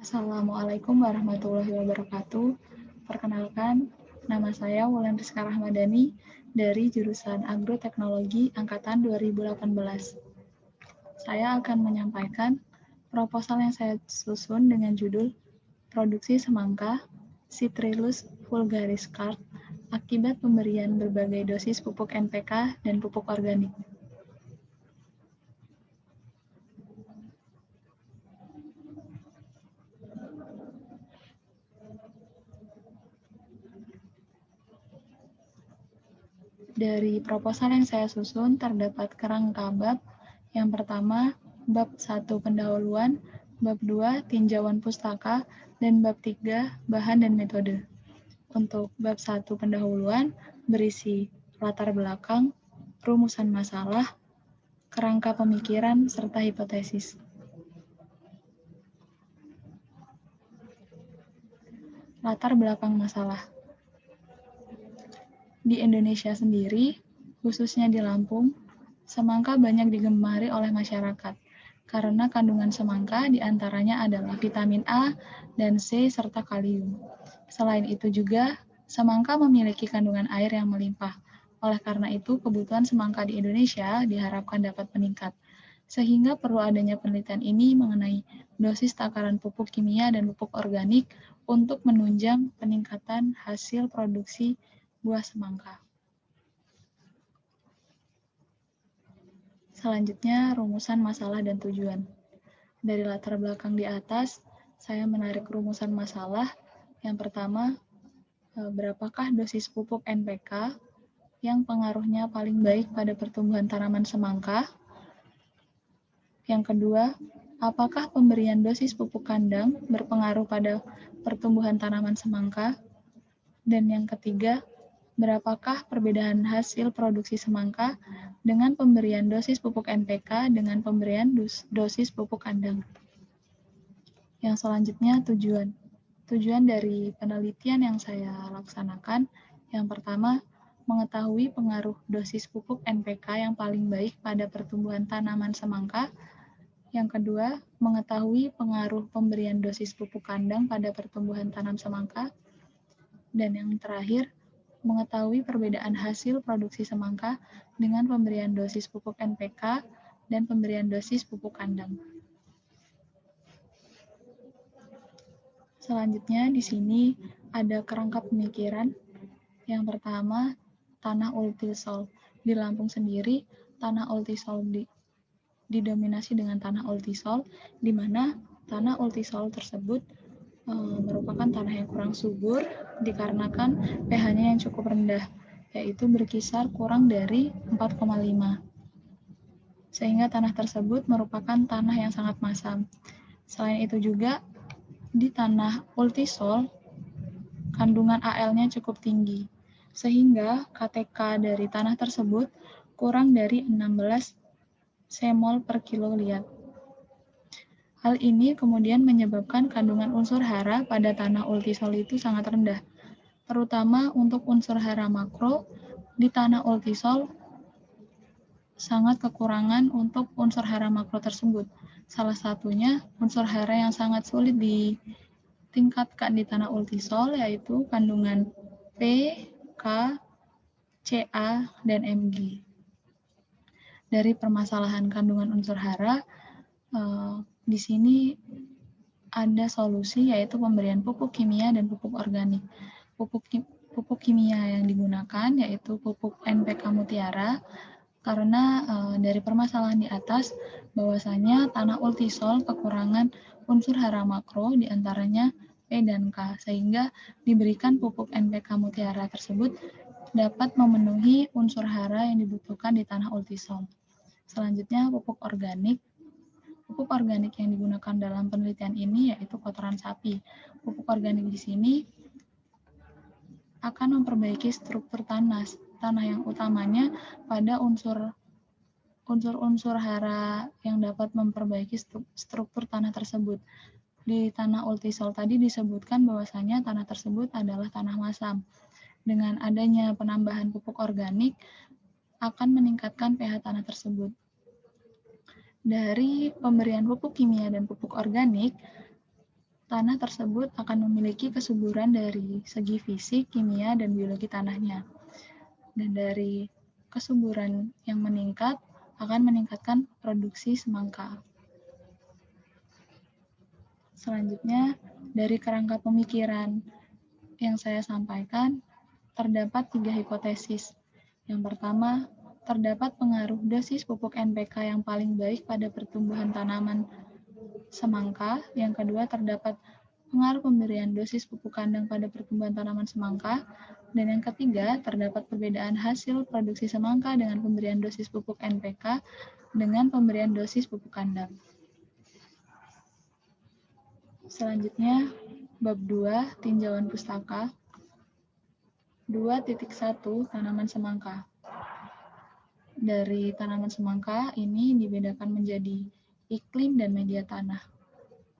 Assalamualaikum warahmatullahi wabarakatuh. Perkenalkan, nama saya Wulan Rizka Rahmadani dari jurusan Agroteknologi Angkatan 2018. Saya akan menyampaikan proposal yang saya susun dengan judul Produksi Semangka, Citrullus vulgaris Card, akibat pemberian berbagai dosis pupuk NPK dan pupuk organik. Dari proposal yang saya susun terdapat kerangka bab. Yang pertama, bab 1 pendahuluan, bab 2 tinjauan pustaka, dan bab 3 bahan dan metode. Untuk bab 1 pendahuluan berisi latar belakang, rumusan masalah, kerangka pemikiran, serta hipotesis. Latar belakang masalah. Di Indonesia sendiri, khususnya di Lampung, semangka banyak digemari oleh masyarakat karena kandungan semangka diantaranya adalah vitamin A dan C serta kalium. Selain itu juga, semangka memiliki kandungan air yang melimpah. Oleh karena itu, kebutuhan semangka di Indonesia diharapkan dapat meningkat. Sehingga perlu adanya penelitian ini mengenai dosis takaran pupuk kimia dan pupuk organik untuk menunjang peningkatan hasil produksi buah semangka. Selanjutnya, rumusan masalah dan tujuan. Dari latar belakang di atas, saya menarik rumusan masalah. Yang pertama, berapakah dosis pupuk NPK yang pengaruhnya paling baik pada pertumbuhan tanaman semangka? Yang kedua, apakah pemberian dosis pupuk kandang berpengaruh pada pertumbuhan tanaman semangka? Dan yang ketiga, berapakah perbedaan hasil produksi semangka dengan pemberian dosis pupuk NPK dengan pemberian dosis pupuk kandang? Yang selanjutnya, tujuan. Tujuan dari penelitian yang saya laksanakan, yang pertama, mengetahui pengaruh dosis pupuk NPK yang paling baik pada pertumbuhan tanaman semangka. Yang kedua, mengetahui pengaruh pemberian dosis pupuk kandang pada pertumbuhan tanam semangka. Dan yang terakhir, mengetahui perbedaan hasil produksi semangka dengan pemberian dosis pupuk NPK dan pemberian dosis pupuk kandang. Selanjutnya di sini ada kerangka pemikiran. Yang pertama, tanah ultisol. Di Lampung sendiri, tanah ultisol didominasi dengan tanah ultisol, di mana tanah ultisol tersebut merupakan tanah yang kurang subur dikarenakan pH-nya yang cukup rendah, yaitu berkisar kurang dari 4,5. Sehingga tanah tersebut merupakan tanah yang sangat masam. Selain itu juga, di tanah ultisol, kandungan Al-nya cukup tinggi, sehingga KTK dari tanah tersebut kurang dari 16 semol per kilo liat. Hal ini kemudian menyebabkan kandungan unsur hara pada tanah ultisol itu sangat rendah, terutama untuk unsur hara makro di tanah ultisol sangat kekurangan untuk unsur hara makro tersebut. Salah satunya unsur hara yang sangat sulit ditingkatkan di tanah ultisol yaitu kandungan P, K, Ca, dan Mg. Dari permasalahan kandungan unsur hara, di sini ada solusi yaitu pemberian pupuk kimia dan pupuk organik. Pupuk kimia yang digunakan yaitu pupuk NPK Mutiara karena dari permasalahan di atas bahwasanya tanah ultisol kekurangan unsur hara makro diantaranya P dan K sehingga diberikan pupuk NPK Mutiara tersebut dapat memenuhi unsur hara yang dibutuhkan di tanah ultisol. Selanjutnya pupuk organik. Pupuk organik yang digunakan dalam penelitian ini yaitu kotoran sapi. Pupuk organik di sini akan memperbaiki struktur tanah yang utamanya pada unsur hara yang dapat memperbaiki struktur tanah tersebut. Di tanah ultisol tadi disebutkan bahwasanya tanah tersebut adalah tanah masam. Dengan adanya penambahan pupuk organik akan meningkatkan pH tanah tersebut. Dari pemberian pupuk kimia dan pupuk organik, tanah tersebut akan memiliki kesuburan dari segi fisik, kimia, dan biologi tanahnya. Dan dari kesuburan yang meningkat akan meningkatkan produksi semangka. Selanjutnya, dari kerangka pemikiran yang saya sampaikan, terdapat 3 hipotesis. Yang pertama, terdapat pengaruh dosis pupuk NPK yang paling baik pada pertumbuhan tanaman semangka. Yang kedua, terdapat pengaruh pemberian dosis pupuk kandang pada pertumbuhan tanaman semangka. Dan yang ketiga, terdapat perbedaan hasil produksi semangka dengan pemberian dosis pupuk NPK dengan pemberian dosis pupuk kandang. Selanjutnya, bab 2, tinjauan pustaka. 2.1 tanaman semangka. Dari tanaman semangka ini dibedakan menjadi iklim dan media tanah.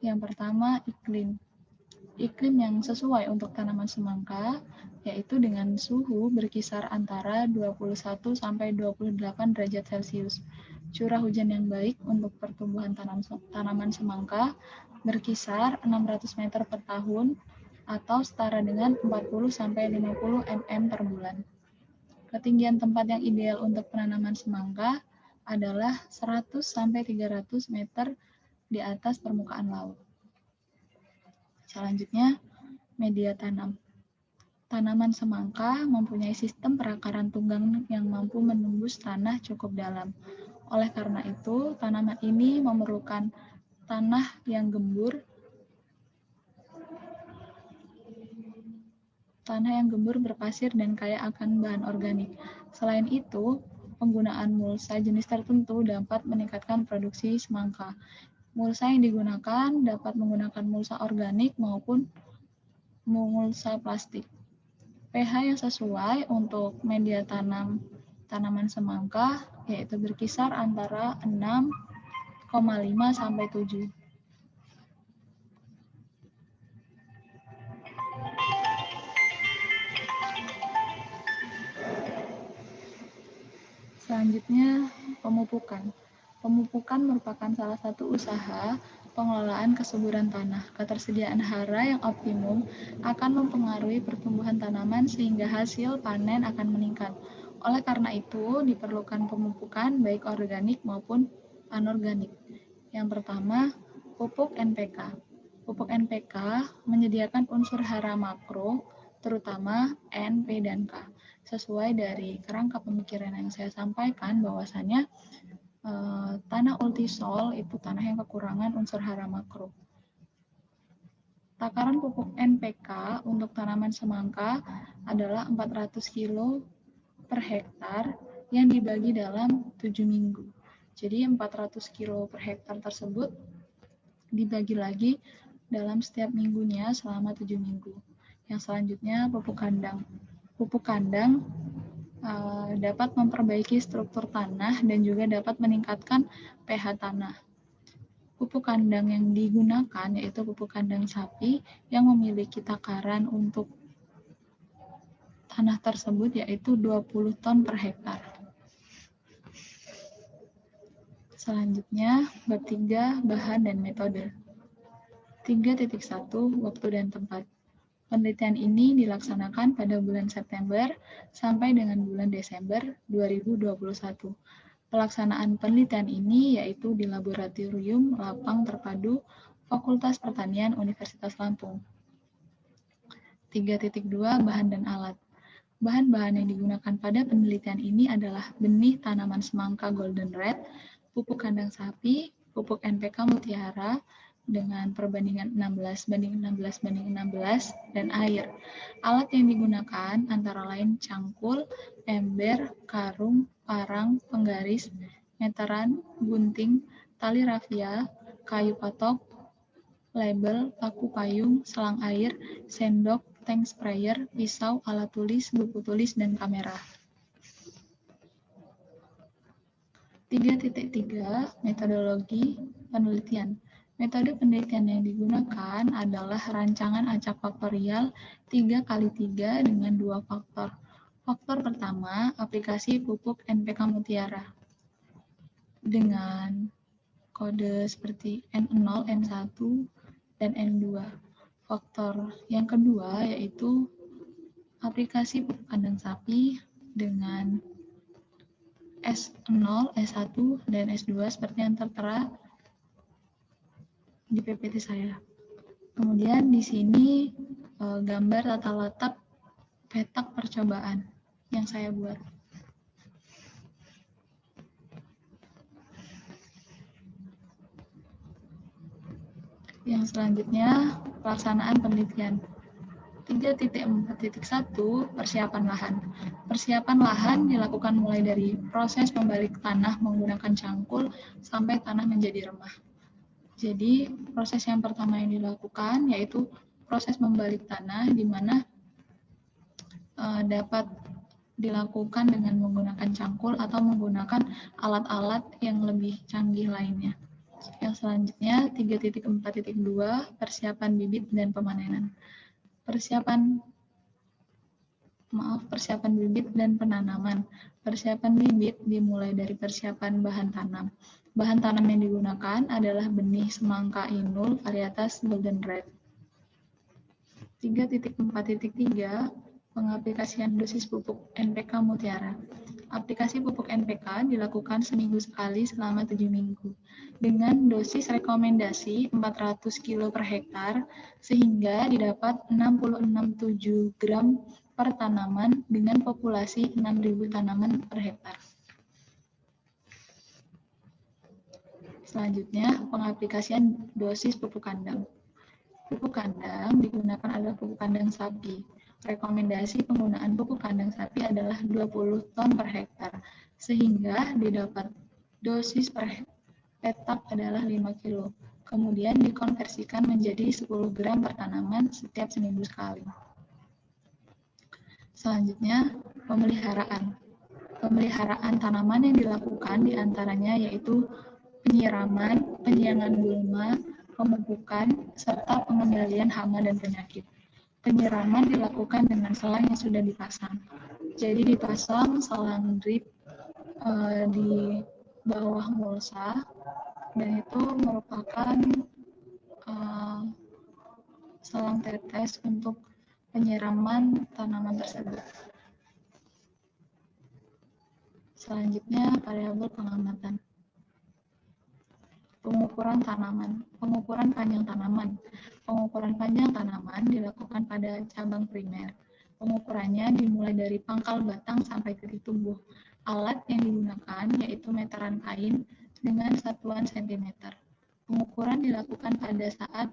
Yang pertama, iklim. Iklim yang sesuai untuk tanaman semangka yaitu dengan suhu berkisar antara 21 sampai 28 derajat Celcius. Curah hujan yang baik untuk pertumbuhan tanaman semangka berkisar 600 meter per tahun atau setara dengan 40 sampai 50 mm per bulan. Ketinggian tempat yang ideal untuk penanaman semangka adalah 100 sampai 300 meter di atas permukaan laut. Selanjutnya, media tanam. Tanaman semangka mempunyai sistem perakaran tunggang yang mampu menembus tanah cukup dalam. Oleh karena itu, tanaman ini memerlukan tanah yang gembur berpasir dan kaya akan bahan organik. Selain itu, penggunaan mulsa jenis tertentu dapat meningkatkan produksi semangka. Mulsa yang digunakan dapat menggunakan mulsa organik maupun mulsa plastik. pH yang sesuai untuk media tanaman semangka yaitu berkisar antara 6,5 sampai 7. Selanjutnya, pemupukan. Pemupukan merupakan salah satu usaha pengelolaan kesuburan tanah. Ketersediaan hara yang optimum akan mempengaruhi pertumbuhan tanaman sehingga hasil panen akan meningkat. Oleh karena itu, diperlukan pemupukan baik organik maupun anorganik. Yang pertama, pupuk NPK. Pupuk NPK menyediakan unsur hara makro, terutama N, P, dan K. Sesuai dari kerangka pemikiran yang saya sampaikan bahwasannya tanah ultisol itu tanah yang kekurangan unsur hara makro. Takaran pupuk NPK untuk tanaman semangka adalah 400 kg per hektar yang dibagi dalam 7 minggu. Jadi 400 kg per hektar tersebut dibagi lagi dalam setiap minggunya selama 7 minggu. Yang selanjutnya pupuk kandang. Pupuk kandang dapat memperbaiki struktur tanah dan juga dapat meningkatkan pH tanah. Pupuk kandang yang digunakan yaitu pupuk kandang sapi yang memiliki takaran untuk tanah tersebut yaitu 20 ton per hektar. Selanjutnya, bab 3, bahan dan metode. 3.1, waktu dan tempat. Penelitian ini dilaksanakan pada bulan September sampai dengan bulan Desember 2021. Pelaksanaan penelitian ini yaitu di Laboratorium Lapang Terpadu Fakultas Pertanian Universitas Lampung. 3.2, bahan dan alat. Bahan-bahan yang digunakan pada penelitian ini adalah benih tanaman semangka Golden Red, pupuk kandang sapi, pupuk NPK Mutiara, dengan perbandingan 16:16:16 dan air. Alat yang digunakan antara lain cangkul, ember, karung, parang, penggaris, meteran, gunting, tali rafia, kayu patok, label, paku payung, selang air, sendok, tank sprayer, pisau, alat tulis, buku tulis, dan kamera. 3.3, metodologi penelitian. Metode penelitian yang digunakan adalah rancangan acak faktorial 3x3 dengan 2 faktor. Faktor pertama, aplikasi pupuk NPK Mutiara dengan kode seperti N0, N1, dan N2. Faktor yang kedua yaitu aplikasi pupuk kandang sapi dengan S0, S1, dan S2 seperti yang tertera di PPT saya. Kemudian di sini gambar tata letak petak percobaan yang saya buat. Yang selanjutnya, pelaksanaan penelitian. 3.4.1 Persiapan lahan. Persiapan lahan dilakukan mulai dari proses membalik tanah menggunakan cangkul sampai tanah menjadi remah. Jadi, proses yang pertama yang dilakukan yaitu proses membalik tanah, di mana dapat dilakukan dengan menggunakan cangkul atau menggunakan alat-alat yang lebih canggih lainnya. Yang selanjutnya 3.4.2 Persiapan bibit dan pemanenan. Persiapan bibit dan penanaman. Persiapan bibit dimulai dari persiapan bahan tanam. Bahan tanam yang digunakan adalah benih semangka inul varietas Golden Red. 3.4.3 Pengaplikasian dosis pupuk NPK Mutiara. Aplikasi pupuk NPK dilakukan seminggu sekali selama 7 minggu dengan dosis rekomendasi 400 kg per hektar sehingga didapat 66,7 gram per tanaman dengan populasi 6.000 tanaman per hektar. Selanjutnya, pengaplikasian dosis pupuk kandang. Pupuk kandang digunakan adalah pupuk kandang sapi. Rekomendasi penggunaan pupuk kandang sapi adalah 20 ton per hektar, sehingga didapat dosis per petak adalah 5 kg. Kemudian dikonversikan menjadi 10 gram per tanaman setiap seminggu sekali. Selanjutnya, pemeliharaan. Pemeliharaan tanaman yang dilakukan diantaranya yaitu penyiraman, penyiangan gulma, pemupukan, serta pengendalian hama dan penyakit. Penyiraman dilakukan dengan selang yang sudah dipasang. Jadi dipasang selang drip di bawah mulsa, dan itu merupakan selang tetes untuk penyiraman tanaman tersebut. Selanjutnya, variabel pengamatan. Pengukuran tanaman. Pengukuran panjang tanaman. Pengukuran panjang tanaman dilakukan pada cabang primer. Pengukurannya dimulai dari pangkal batang sampai titik tumbuh. Alat yang digunakan yaitu meteran kain dengan satuan cm. Pengukuran dilakukan pada saat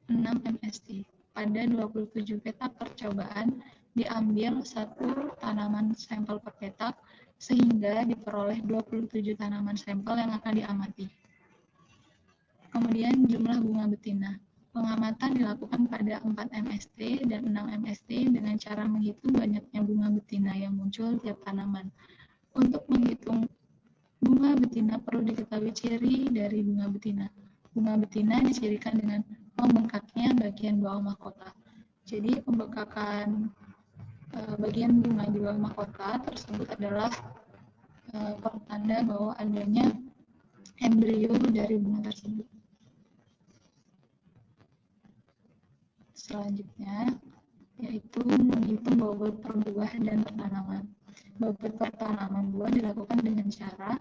6 mst. Pada 27 petak percobaan diambil satu tanaman sampel per petak sehingga diperoleh 27 tanaman sampel yang akan diamati. Kemudian jumlah bunga betina. Pengamatan dilakukan pada 4 mst dan 6 mst dengan cara menghitung banyaknya bunga betina yang muncul tiap tanaman. Untuk menghitung bunga betina perlu diketahui ciri dari bunga betina. Bunga betina dicirikan dengan membengkaknya bagian bawah mahkota. Jadi pembengkakan bagian bunga di bawah mahkota tersebut adalah pertanda bahwa adanya embrio dari bunga tersebut. Selanjutnya yaitu menghitung bobot per buah dan per tanaman. Bobot per tanaman buah dilakukan dengan cara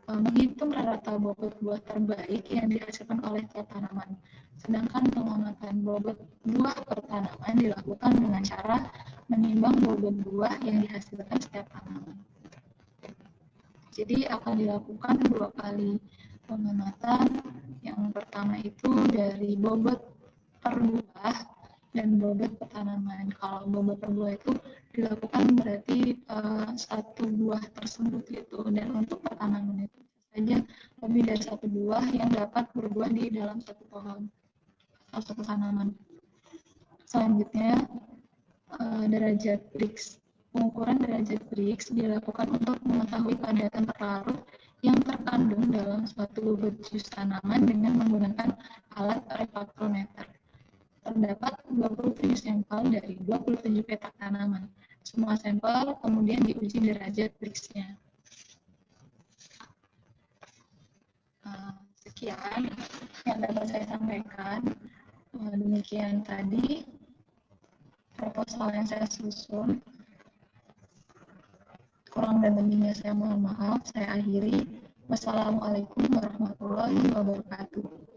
menghitung rata bobot buah terbaik yang dihasilkan oleh tiap tanaman. Sedangkan pengamatan bobot buah per tanaman dilakukan dengan cara menimbang bobot buah yang dihasilkan setiap tanaman. Jadi akan dilakukan 2 kali pengamatan. Yang pertama itu dari bobot per buah dan bobot per tanaman. Kalau bobot per buah itu dilakukan berarti satu buah tersebut gitu, dan untuk per tanaman itu saja lebih dari satu buah yang dapat berbuah di dalam satu pohon atau satu tanaman. Selanjutnya derajat Brix. Pengukuran derajat Brix dilakukan untuk mengetahui padatan terlarut yang terkandung dalam suatu bobot jus tanaman dengan menggunakan alat refraktometer. Terdapat 27 sampel dari 27 petak tanaman. Semua sampel kemudian diuji derajat Brix-nya. Sekian yang dapat saya sampaikan. Demikian tadi proposal yang saya susun. Kurang dan lebihnya saya mohon maaf. Saya akhiri. Wassalamualaikum warahmatullahi wabarakatuh.